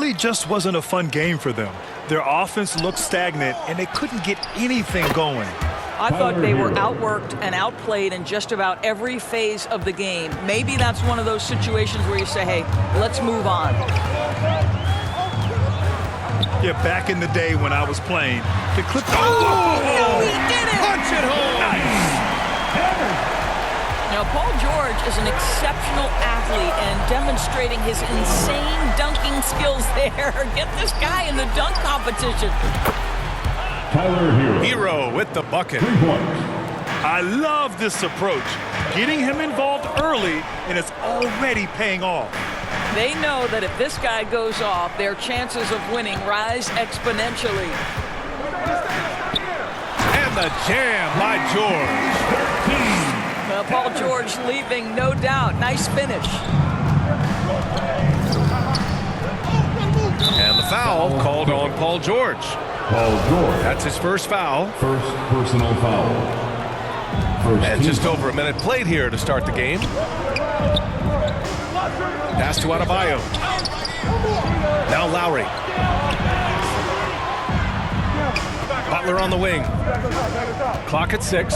really just wasn't a fun game for them. Their offense looked stagnant, and they couldn't get anything going. I thought they were outworked and outplayed in just about every phase of the game. Maybe that's one of those situations where you say, hey, let's move on. Yeah, back in the day when I was playing, the Clippers. Oh, no, he did it! Punch it home! Nice. Now, Paul George is an exceptional athlete and demonstrating his insane dunking skills there. Get this guy in the dunk competition. Tyler Hero. Hero with the bucket. 3 points. I love this approach. Getting him involved early, and it's already paying off. They know that if this guy goes off, their chances of winning rise exponentially. And the jam by George. Paul George leaving, no doubt. Nice finish. And the foul called on Paul George. Paul George. That's his first foul. First personal foul. First And team just foul. over a minute played here to start the game. Pass to Adebayo. Now Lowry. Butler on the wing. Clock at 6.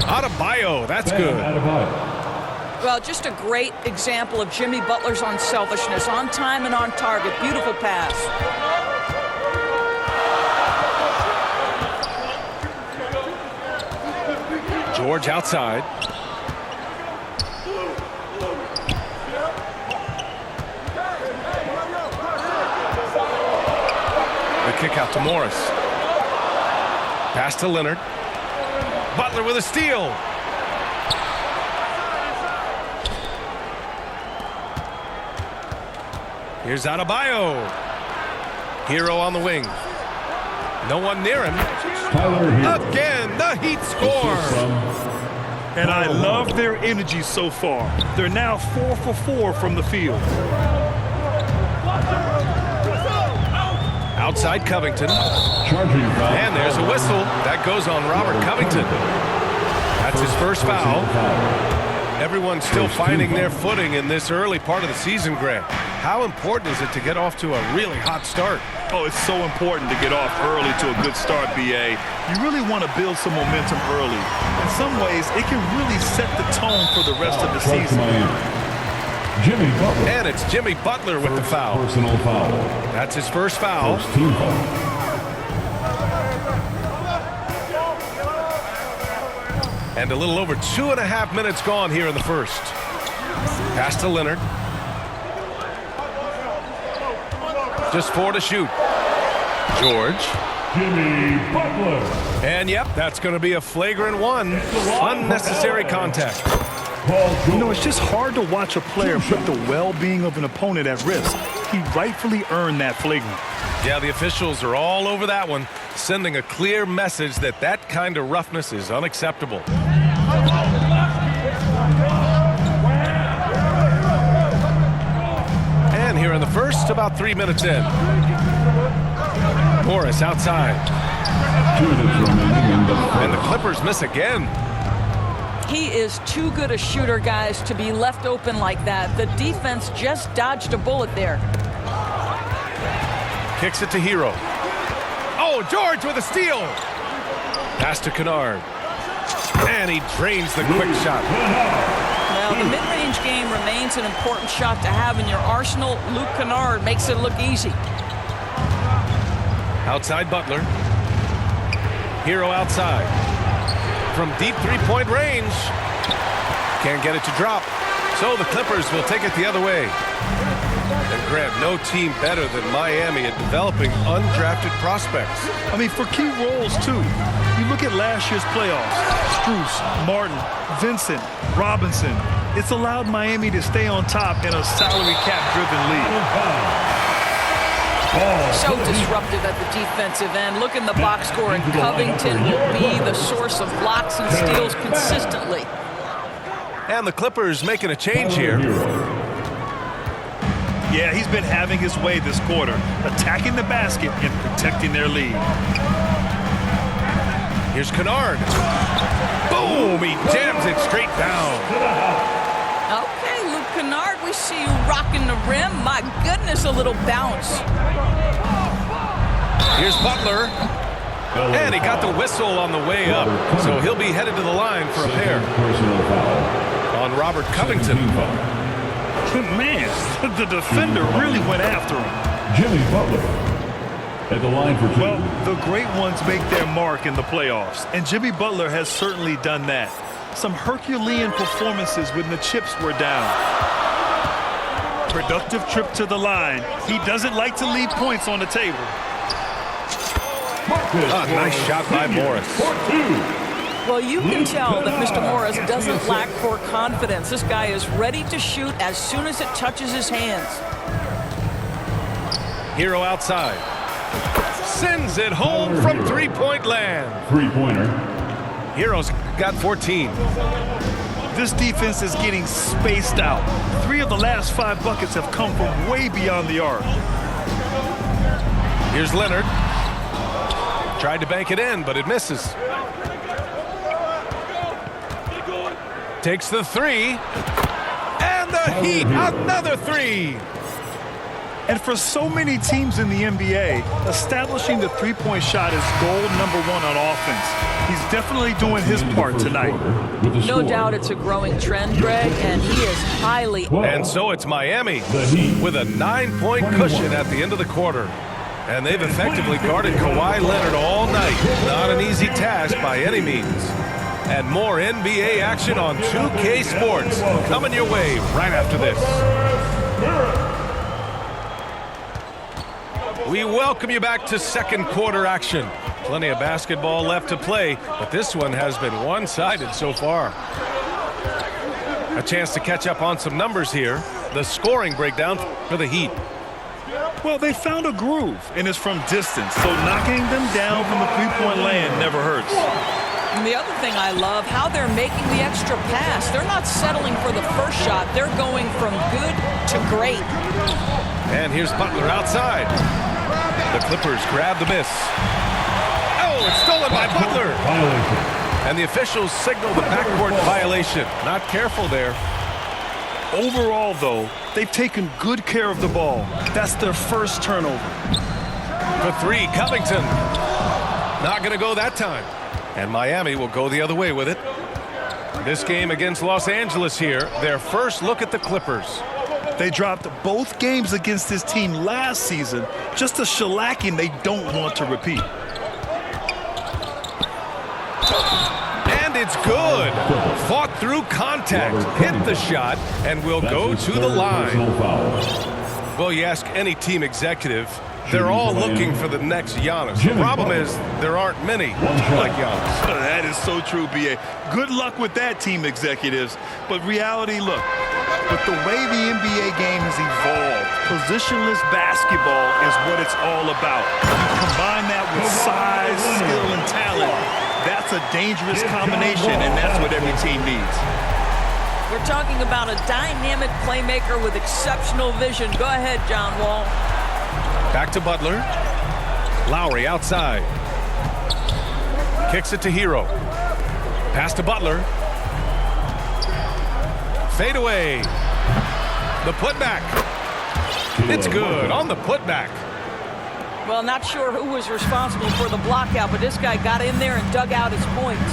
Adebayo, that's good. Adebayo. Well, just a great example of Jimmy Butler's unselfishness, on time and on target. Beautiful pass. George outside. The kick out to Morris. Pass to Leonard. Butler with a steal. Here's Adebayo. Hero on the wing. No one near him. Tyler Hero. Again, the Heat score. And I love their energy so far. They're now 4 for 4 from the field. Outside Covington. Charging foul. And there's a whistle. That goes on Robert Covington. That's his first foul. Everyone's still finding their footing in this early part of the season, Greg. How important is it to get off to a really hot start? Oh, it's so important to get off early to a good start, BA. You really want to build some momentum early. In some ways, it can really set the tone for the rest of the Strikes season. Miami. Jimmy Butler. And it's Jimmy Butler with the foul. Personal foul. That's his first foul. First team foul. And a little over 2.5 minutes gone here in the first. Pass to Leonard. Just 4 to shoot. George. Jimmy Butler. And yep, that's going to be a flagrant 1. Unnecessary contact. Paul George. You know, it's just hard to watch a player put the well-being of an opponent at risk. He rightfully earned that flagrant. Yeah, the officials are all over that one, sending a clear message that that kind of roughness is unacceptable. And here in the first, about 3 minutes in. Morris outside. 2 minutes remaining in the And the first. Clippers miss again. He is too good a shooter, guys, to be left open like that. The defense just dodged a bullet there. Kicks it to Hero. Oh, George with a steal. Pass to Kennard. And he drains the quick shot. Well, the mid-range game remains an important shot to have in your arsenal. Luke Kennard makes it look easy. Outside Butler. Hero outside. From deep three-point range. Can't get it to drop. So the Clippers will take it the other way. And Grant, no team better than Miami at developing undrafted prospects. I mean, for key roles, too. You look at last year's playoffs. Strus, Martin, Vincent, Robinson. It's allowed Miami to stay on top in a salary cap-driven league. So disruptive at the defensive end. Look in the box score, and Covington will be the source of blocks and steals consistently. And the Clippers making a change here. Yeah, he's been having his way this quarter, attacking the basket and protecting their lead. Here's Kennard. Boom! He jams it straight down. Okay, Luke Kennard we see you rocking the rim. My goodness, a little bounce. Here's Butler. And he got the whistle on the way up. So he'll be headed to the line for a pair. Personal foul On Robert Covington. Man, the defender really went after him. Jimmy Butler at the line for 2. Well, the great ones make their mark in the playoffs, and Jimmy Butler has certainly done that. Some Herculean performances when the chips were down. Productive trip to the line. He doesn't like to leave points on the table. Nice shot by Morris. Well, you can tell that Mr. Morris doesn't lack for confidence. This guy is ready to shoot as soon as it touches his hands. Hero outside. Sends it home from three-point land. 3-pointer. Hero's got 14. This defense is getting spaced out. 3 of the last 5 buckets have come from way beyond the arc. Here's Leonard. Tried to bank it in, but it misses. Takes the 3. And the Heat, another 3. And for so many teams in the NBA, establishing the three-point shot is goal number 1 on offense. He's definitely doing his part tonight. No doubt it's a growing trend, Greg, and he is highly... And so it's Miami with a 9-point cushion at the end of the quarter. And they've effectively guarded Kawhi Leonard all night. Not an easy task by any means. And more NBA action on 2K Sports coming your way right after this. We welcome you back to second quarter action. Plenty of basketball left to play, but this one has been one-sided so far. A chance to catch up on some numbers here. The scoring breakdown for the Heat. Well, they found a groove, and it's from distance, so knocking them down from the three-point land never hurts. And the other thing I love, how they're making the extra pass. They're not settling for the first shot. They're going from good to great. And here's Butler outside. The Clippers grab the miss. Oh, it's stolen by Butler. And the officials signal the backcourt violation. Not careful there. Overall, though, they've taken good care of the ball. That's their first turnover. For 3, Covington. Not going to go that time. And Miami will go the other way with it. This game against Los Angeles here, their first look at the Clippers. They dropped both games against this team last season. Just a shellacking they don't want to repeat. And it's good. Fought through contact, hit the shot, and will go to the line. Well, you ask any team executive, they're all looking for the next Giannis. The problem is there aren't many like Giannis. That is so true, B.A. Good luck with that, team executives. But reality, look, with the way the NBA game has evolved, positionless basketball is what it's all about. You combine that with size, skill, and talent. That's a dangerous combination, and that's what every team needs. We're talking about a dynamic playmaker with exceptional vision. Go ahead, John Wall. Back to Butler. Lowry outside. Kicks it to Hero. Pass to Butler. Fade away. The putback. It's good on the putback. Well, not sure who was responsible for the blockout, but this guy got in there and dug out his points.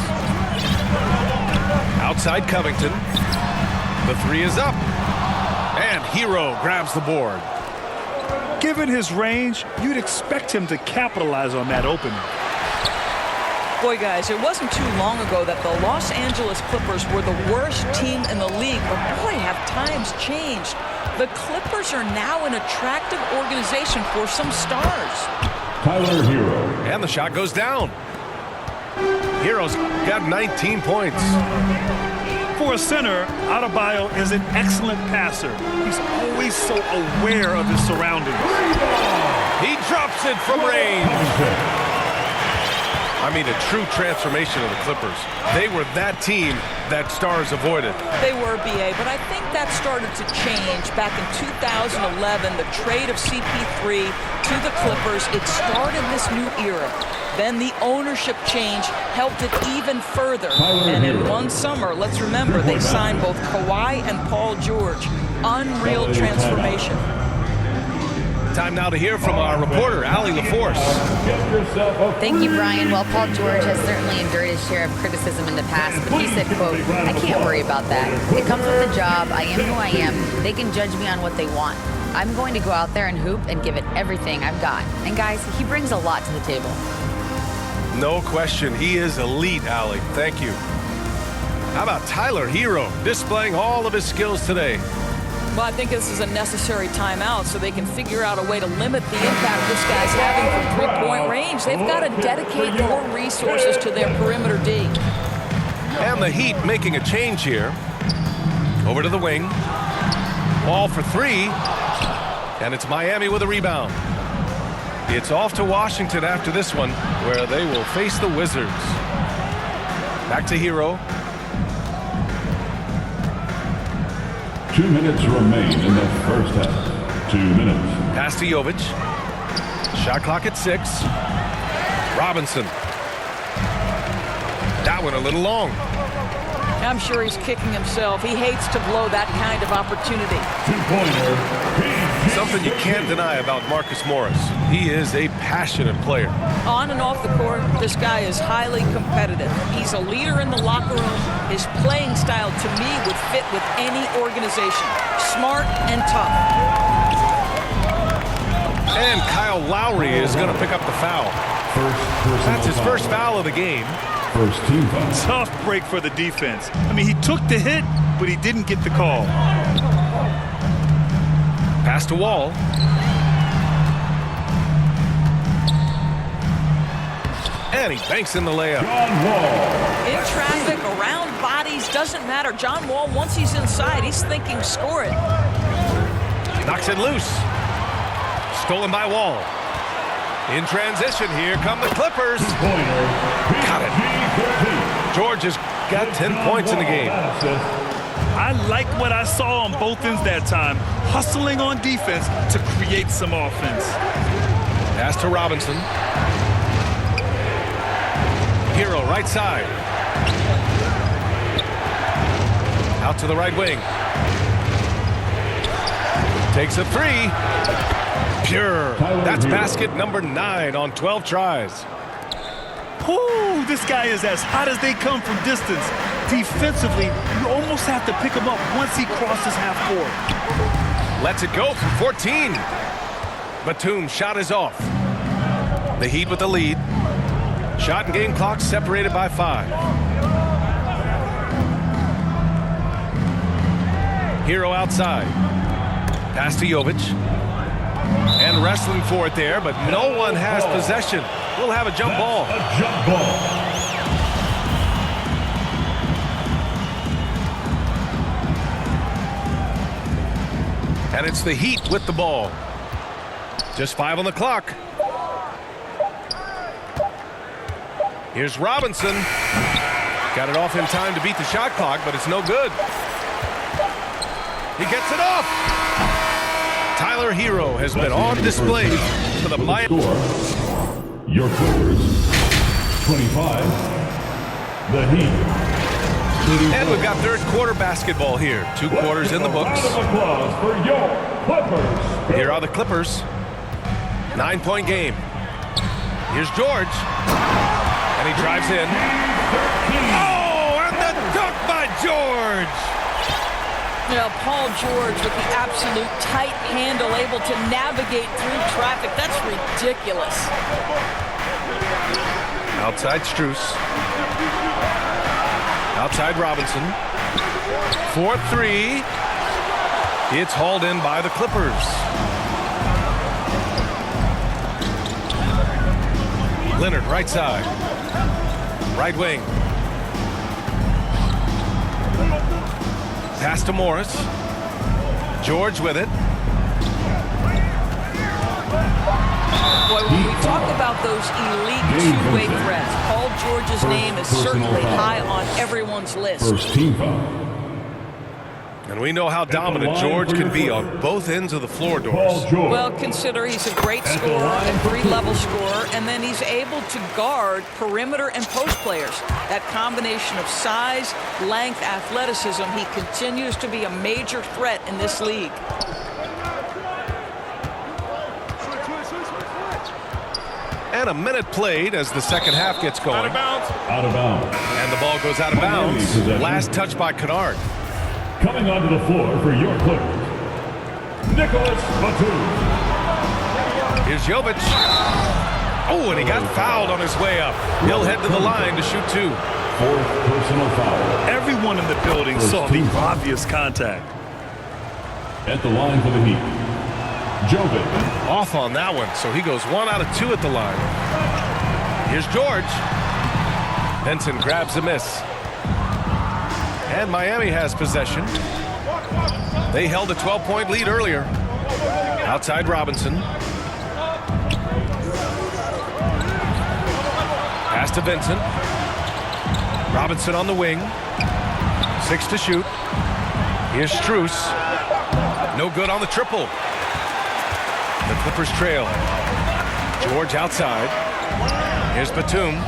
Outside Covington. The 3 is up. And Hero grabs the board. Given his range, you'd expect him to capitalize on that opening. Boy, guys, it wasn't too long ago that the Los Angeles Clippers were the worst team in the league, but boy, have times changed. The Clippers are now an attractive organization for some stars. Tyler Hero. And the shot goes down. Hero's got 19 points. For a center, Adebayo is an excellent passer. He's always so aware of his surroundings. He drops it from range. I mean, a true transformation of the Clippers. They were that team that stars avoided. They were, B.A., but I think that started to change back in 2011, the trade of CP3 to the Clippers. It started this new era. Then the ownership change helped it even further. And in one summer, let's remember, they signed both Kawhi and Paul George. Unreal transformation. Time now to hear from our reporter, Allie LaForce. Thank you, Brian. Well, Paul George has certainly endured his share of criticism in the past, but he said, quote, "I can't worry about that. It comes with the job. I am who I am. They can judge me on what they want. I'm going to go out there and hoop and give it everything I've got." And guys, he brings a lot to the table. No question, he is elite, Allie. Thank you. How about Tyler Hero displaying all of his skills today? Well, I think this is a necessary timeout so they can figure out a way to limit the impact this guy's having from three-point range. They've got to dedicate more resources to their perimeter D. And the Heat making a change here. Over to the wing. Ball for three. And it's Miami with a rebound. It's off to Washington after this one, where they will face the Wizards. Back to Hero. 2 minutes remain in the first half. 2 minutes. Pass to Jovic. Shot clock at 6. Robinson. That one a little long. I'm sure he's kicking himself. He hates to blow that kind of opportunity. Two-pointer. Something you can't deny about Marcus Morris. He is a passionate player. On and off the court, this guy is highly competitive. He's a leader in the locker room. His playing style, to me, would fit with any organization. Smart and tough. And Kyle Lowry is going to pick up the foul. That's his first foul of the game. First team foul. Tough break for the defense. I mean, he took the hit, but he didn't get the call. Pass to Wall. And he banks in the layup. John Wall. In traffic, around bodies, doesn't matter. John Wall, once he's inside, he's thinking score it. Knocks it loose. Stolen by Wall. In transition, here come the Clippers. Pointer. Got it. George has got 10 points in the game. I like what I saw on both ends that time, hustling on defense to create some offense. Pass to Robinson. Hero right side. Out to the right wing. Takes a three. Pure. That's basket number 9 on 12 tries. Ooh, this guy is as hot as they come from distance. Defensively, you almost have to pick him up once he crosses half court. Lets it go from 14. Batum's shot is off. The Heat with the lead. Shot and game clock separated by 5. Hero outside. Pass to Jovic. And wrestling for it there, but no one has possession. We'll have a jump ball. A jump ball. And it's the Heat with the ball. Just 5 on the clock. Here's Robinson. Got it off in time to beat the shot clock, but it's no good. He gets it off. Tyler Hero has been on display for the Miami. Score. Your Clippers. 25. The Heat. And we've got third quarter basketball here. 2 quarters in the books. Round of applause for your Clippers. Here are the Clippers. 9-point game. Here's George. And he drives in. Oh, and the dunk by George. You know, Paul George with the absolute tight handle, able to navigate through traffic. That's ridiculous. Outside Strus. Outside Robinson. 4-3. It's hauled in by the Clippers. Leonard right side. Right wing. Pass to Morris. George with it. Boy, when we talk about those elite two-way threats, Paul George's name is certainly high on everyone's list. First team foul. And we know how dominant George can be on both ends of the floor, Doris. Well, consider he's a great scorer and three-level scorer, and then he's able to guard perimeter and post players. That combination of size, length, athleticism, he continues to be a major threat in this league. And a minute played as the second half gets going. Out of bounds. Out of bounds. And the ball goes out of bounds. Last touch by Kennard. Coming onto the floor for your Clippers, Nicholas Batum. Here's Jovic. Oh, and he got fouled on his way up. He'll head to the line to shoot 2. Fourth personal foul. Everyone in the building saw the obvious contact. At the line for the Heat, Jovic. Off on that one, so he goes 1 out of 2 at the line. Here's George. Benson grabs a miss. And Miami has possession. They held a 12-point lead earlier. Outside Robinson. Pass to Vincent. Robinson on the wing. 6 to shoot. Here's Strus. No good on the triple. The Clippers trail. George outside. Here's Batum.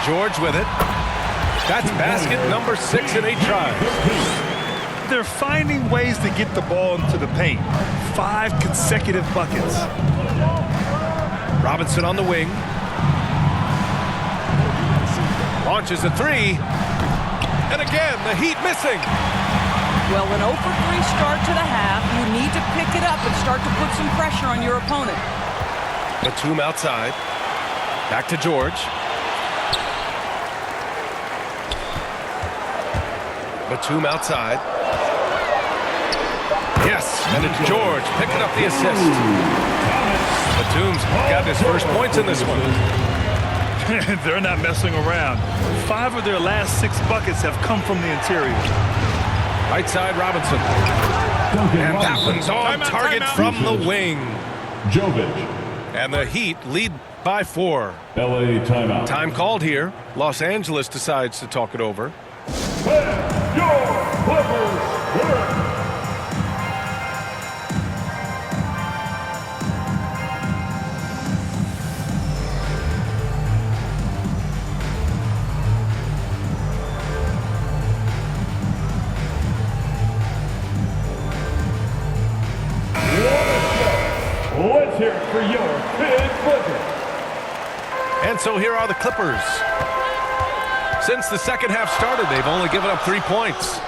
George with it. That's basket number 6 in 8 tries. They're finding ways to get the ball into the paint. 5 consecutive buckets. Robinson on the wing. Launches a 3. And again, the Heat missing. Well, an 0 for 3 start to the half. You need to pick it up and start to put some pressure on your opponent. Batum outside. Back to George. Batum outside. Yes, and it's George picking up the assist. Batum's got his first points in this one. They're not messing around. 5 of their last 6 buckets have come from the interior. Right side, Robinson. And that one's on target from the wing. Jovic. And the Heat lead by 4. LA timeout. Time called here. Los Angeles decides to talk it over. When your Clippers work. Let's hear it for your Big Clippers. And so here are the Clippers. Since the second half started, they've only given up 3 points.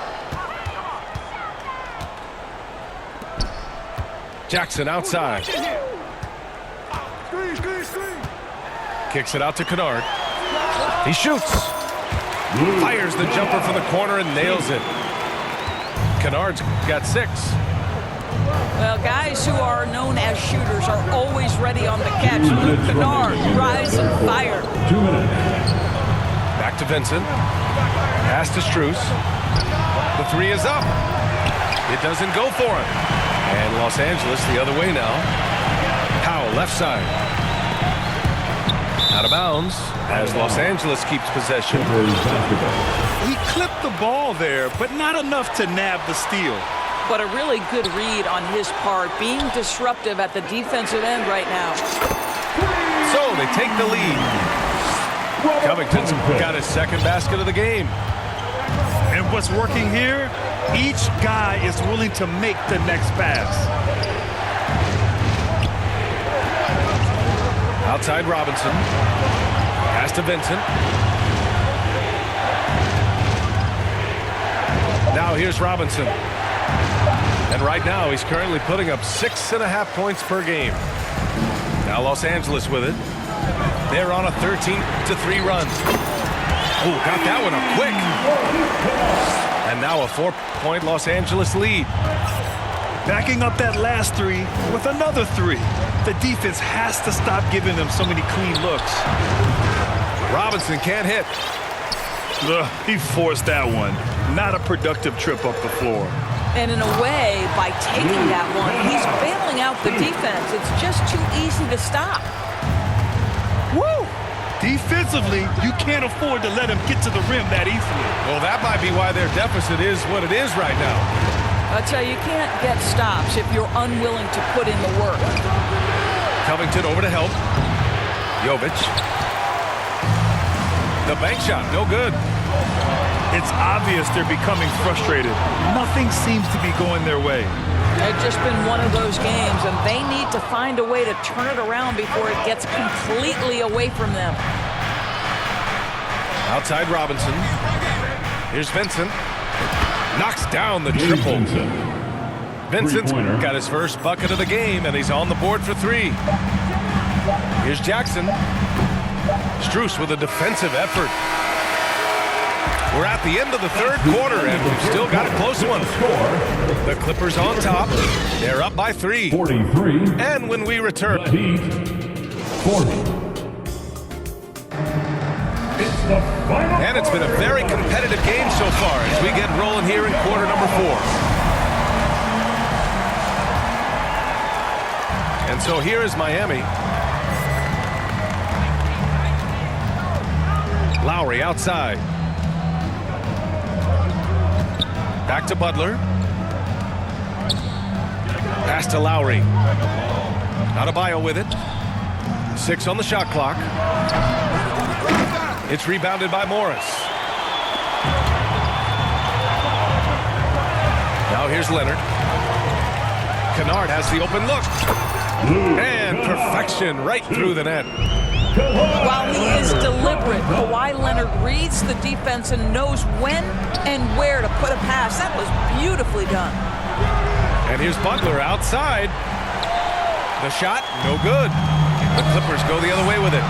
Jackson outside. Kicks it out to Kennard. He shoots. Fires the jumper from the corner and nails it. Kennard's got 6. Well, guys who are known as shooters are always ready on the catch. Luke Kennard, rise and fire. 2 minutes. Back to Vincent. Pass to Strus. The 3 is up. It doesn't go for him. And Los Angeles the other way now. Powell left side. Out of bounds as Los Angeles keeps possession. He clipped the ball there, but not enough to nab the steal. But a really good read on his part, being disruptive at the defensive end right now. So they take the lead. Covington's got his second basket of the game. And what's working here? Each guy is willing to make the next pass. Outside Robinson. Pass to Vincent. Now here's Robinson. And right now he's currently putting up 6.5 points per game. Now Los Angeles with it. They're on a 13-3 run. Oh, got that one up quick. And now a 4-point Los Angeles lead. Backing up that last 3 with another 3. The defense has to stop giving them so many clean looks. Robinson can't hit. Ugh, he forced that one. Not a productive trip up the floor. And in a way, by taking that one, he's bailing out the defense. It's just too easy to stop. Woo! Defensively, you can't afford to let him get to the rim that easily. Well, that might be why their deficit is what it is right now. I'll tell you, you can't get stops if you're unwilling to put in the work. Covington over to help. Jovic. The bank shot, no good. It's obvious they're becoming frustrated. Nothing seems to be going their way. It's just been one of those games, and they need to find a way to turn it around before it gets completely away from them. Outside Robinson. Here's Vincent. Knocks down the triple. Vincent's got his first bucket of the game, and he's on the board for 3. Here's Jackson. Strus with a defensive effort. We're at the end of the third quarter, and we've still got a close one. The Clippers on top. They're up by 3. 43. And when we return... The Heat, 40. And it's been a very competitive game so far as we get rolling here in quarter number 4. And so here is Miami. Lowry outside. Back to Butler. Pass to Lowry. Adebayo with it. 6 on the shot clock. It's rebounded by Morris. Now here's Leonard. Kennard has the open look. And perfection right through the net. While he is deliberate, Kawhi Leonard reads the defense and knows when and where to put a pass. That was beautifully done. And here's Butler outside. The shot, no good. The Clippers go the other way with it.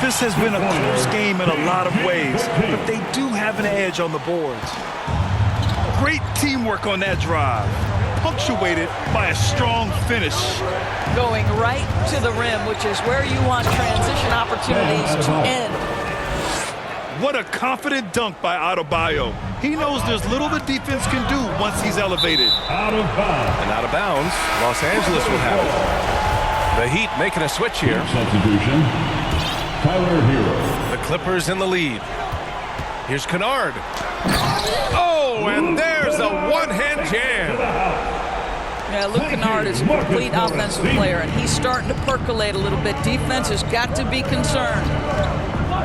This has been a close game in a lot of ways, but they do have an edge on the boards. Great teamwork on that drive, punctuated by a strong finish. Going right to the rim, which is where you want transition opportunities to end. What a confident dunk by Adebayo. He knows there's little the defense can do once he's elevated. Out of bounds. And out of bounds, Los Angeles will have it. The Heat making a switch here. Substitution. Tyler Hero. The Clippers in the lead. Here's Kennard. Oh, and there's a one-hand jam. Yeah, Luke Kennard is a complete offensive player, and he's starting to percolate a little bit. Defense has got to be concerned.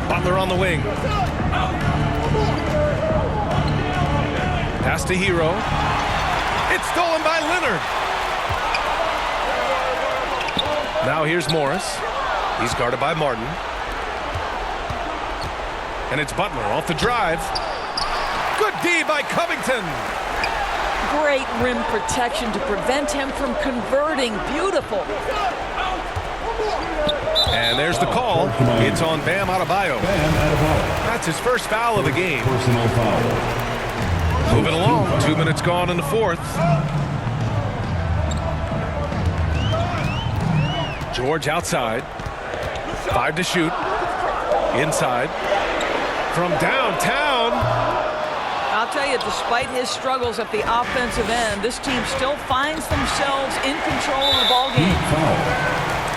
Butler on the wing. Pass to Hero. It's stolen by Leonard. Now here's Morris. He's guarded by Martin. And it's Butler off the drive. Good D by Covington. Great rim protection to prevent him from converting. Beautiful. And there's the call. It's on Bam Adebayo. That's his first foul of the game. Personal foul. Moving along. 2 minutes gone in the fourth. George outside. 5 to shoot. Inside. From downtown. I'll tell you, despite his struggles at the offensive end, this team still finds themselves in control of the ball game.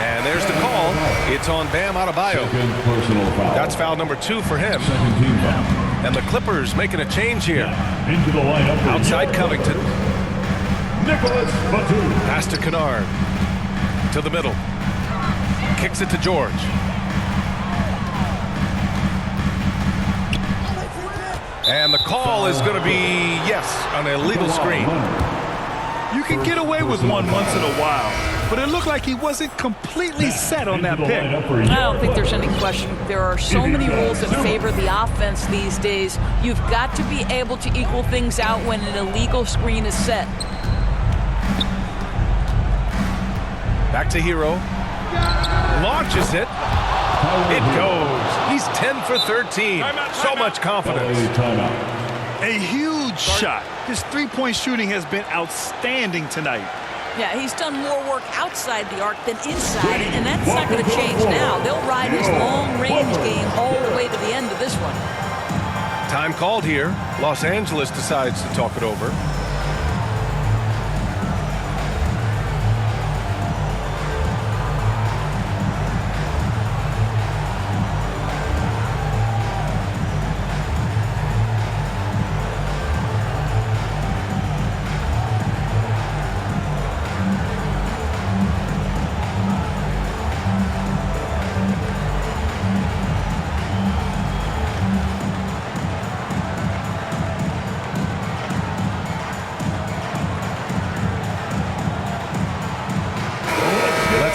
And there's the call. It's on Bam Adebayo. Second personal foul. That's foul number 2 for him. Second team foul. And the Clippers making a change here. Into the lineup. Outside Covington. Nicholas Batum. Pass to Kennard. To the middle. Kicks it to George. And the call is going to be, yes, an illegal screen. You can get away with one once in a while, but it looked like he wasn't completely set on that pick. I don't think there's any question. There are so many rules that favor the offense these days. You've got to be able to equal things out when an illegal screen is set. Back to Hero. Launches it. It goes. He's 10 for 13. So much confidence. A huge shot. His three-point shooting has been outstanding tonight. Yeah, he's done more work outside the arc than inside, and that's not going to change now. They'll ride his long-range game all the way to the end of this one. Time called here. Los Angeles decides to talk it over.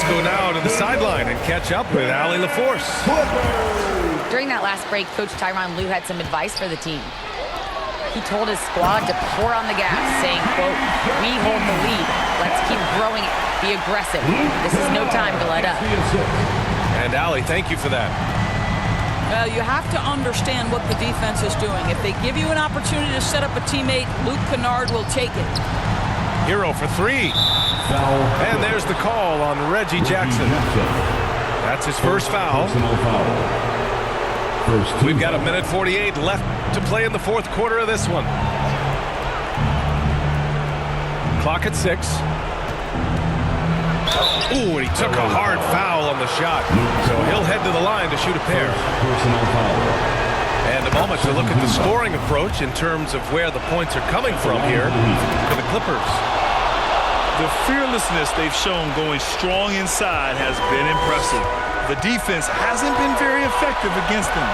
go now to the sideline and catch up with Allie LaForce. During that last break, Coach Tyronn Lue had some advice for the team. He told his squad to pour on the gas, saying, quote, "We hold the lead. Let's keep growing it. Be aggressive. This is no time to let up." And Allie, thank you for that. Well, you have to understand what the defense is doing. If they give you an opportunity to set up a teammate, Luke Kennard will take it. Hero for three. Foul. And there's the call on Reggie Jackson. That's his first foul. Personal foul. First team We've got a foul. minute 48 left to play in the fourth quarter of this one. Clock at 6. Ooh, and he took a hard foul on the shot. So he'll head to the line to shoot a pair. Personal foul. And a moment to look at the scoring approach in terms of where the points are coming from here for the Clippers. The fearlessness they've shown going strong inside has been impressive. The defense hasn't been very effective against them.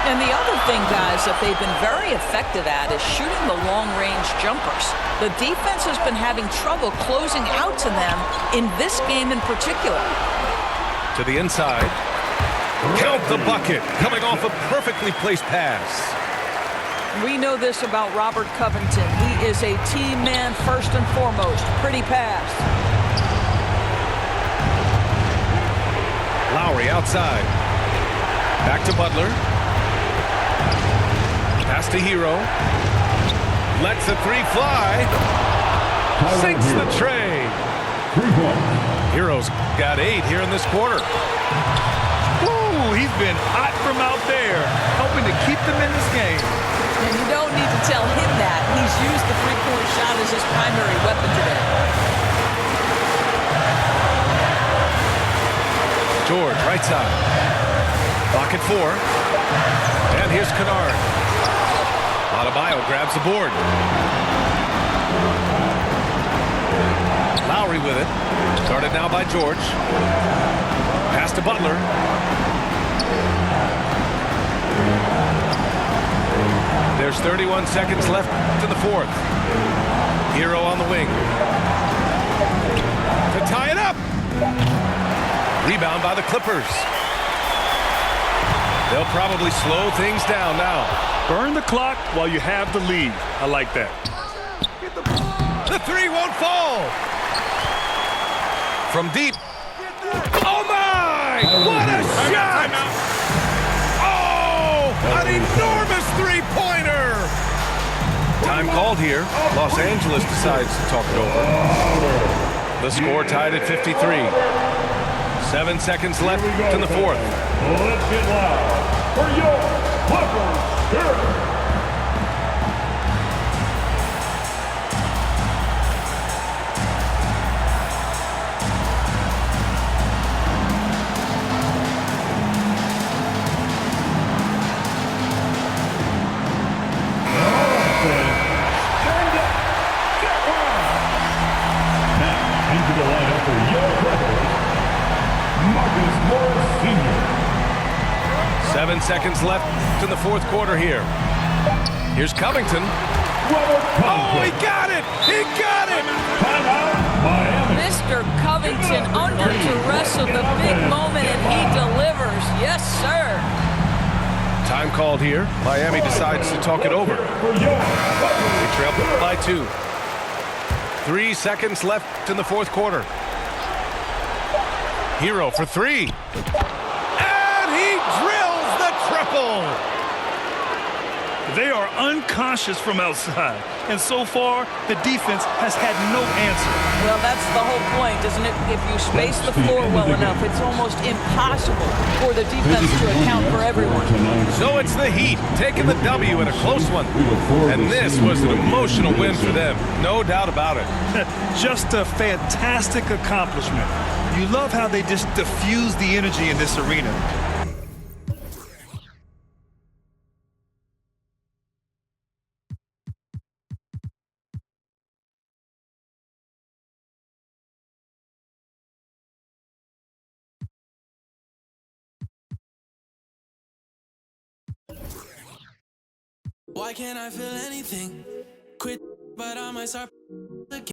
And the other thing, guys, that they've been very effective at is shooting the long-range jumpers. The defense has been having trouble closing out to them in this game in particular. To the inside. Count the bucket. Coming off a perfectly placed pass. We know this about Robert Covington. He is a team man first and foremost. Pretty pass. Lowry outside. Back to Butler. Pass to Hero. Lets the three fly. Sinks the tray. 3 points. Hero's got 8 here in this quarter. Ooh, he's been hot from out there, helping to keep them in this game. And you don't need to tell him that. He's used the three-point shot as his primary weapon today. George, right side. Clock at 4. And here's Kennard. Adebayo grabs the board. Lowry with it. Started now by George. Pass to Butler. There's 31 seconds left to the fourth. Hero on the wing. To tie it up. Rebound by the Clippers. They'll probably slow things down now. Burn the clock while you have the lead. I like that. The three won't fall. From deep. Oh my! What a shot! Oh! An enormous three-pointer! Time called here. Los Angeles decides to talk it over. The score tied at 53. 7 seconds left in the fourth. Let's get loud for your Clippers. Into the lineup for your Clippers, Marcus Morris Sr. 7 seconds left in the fourth quarter here. Here's Covington. Oh, he got it! He got it! Timeout, Miami. Mr. Covington under duress of the big moment, and he delivers. Yes, sir. Time called here. Miami decides to talk it over. For your They trail by 2. 3 seconds left in the fourth quarter. Hero for 3. And he drills the triple! They are unconscious from outside, and so far, the defense has had no answer. Well, that's the whole point, isn't it? If you space the floor well enough, it's almost impossible for the defense to account for everyone. So it's the Heat taking the W in a close one. And this was an emotional win for them. No doubt about it. Just a fantastic accomplishment. You love how they just diffuse the energy in this arena. Why can't I feel anything? Quit, but I might start again.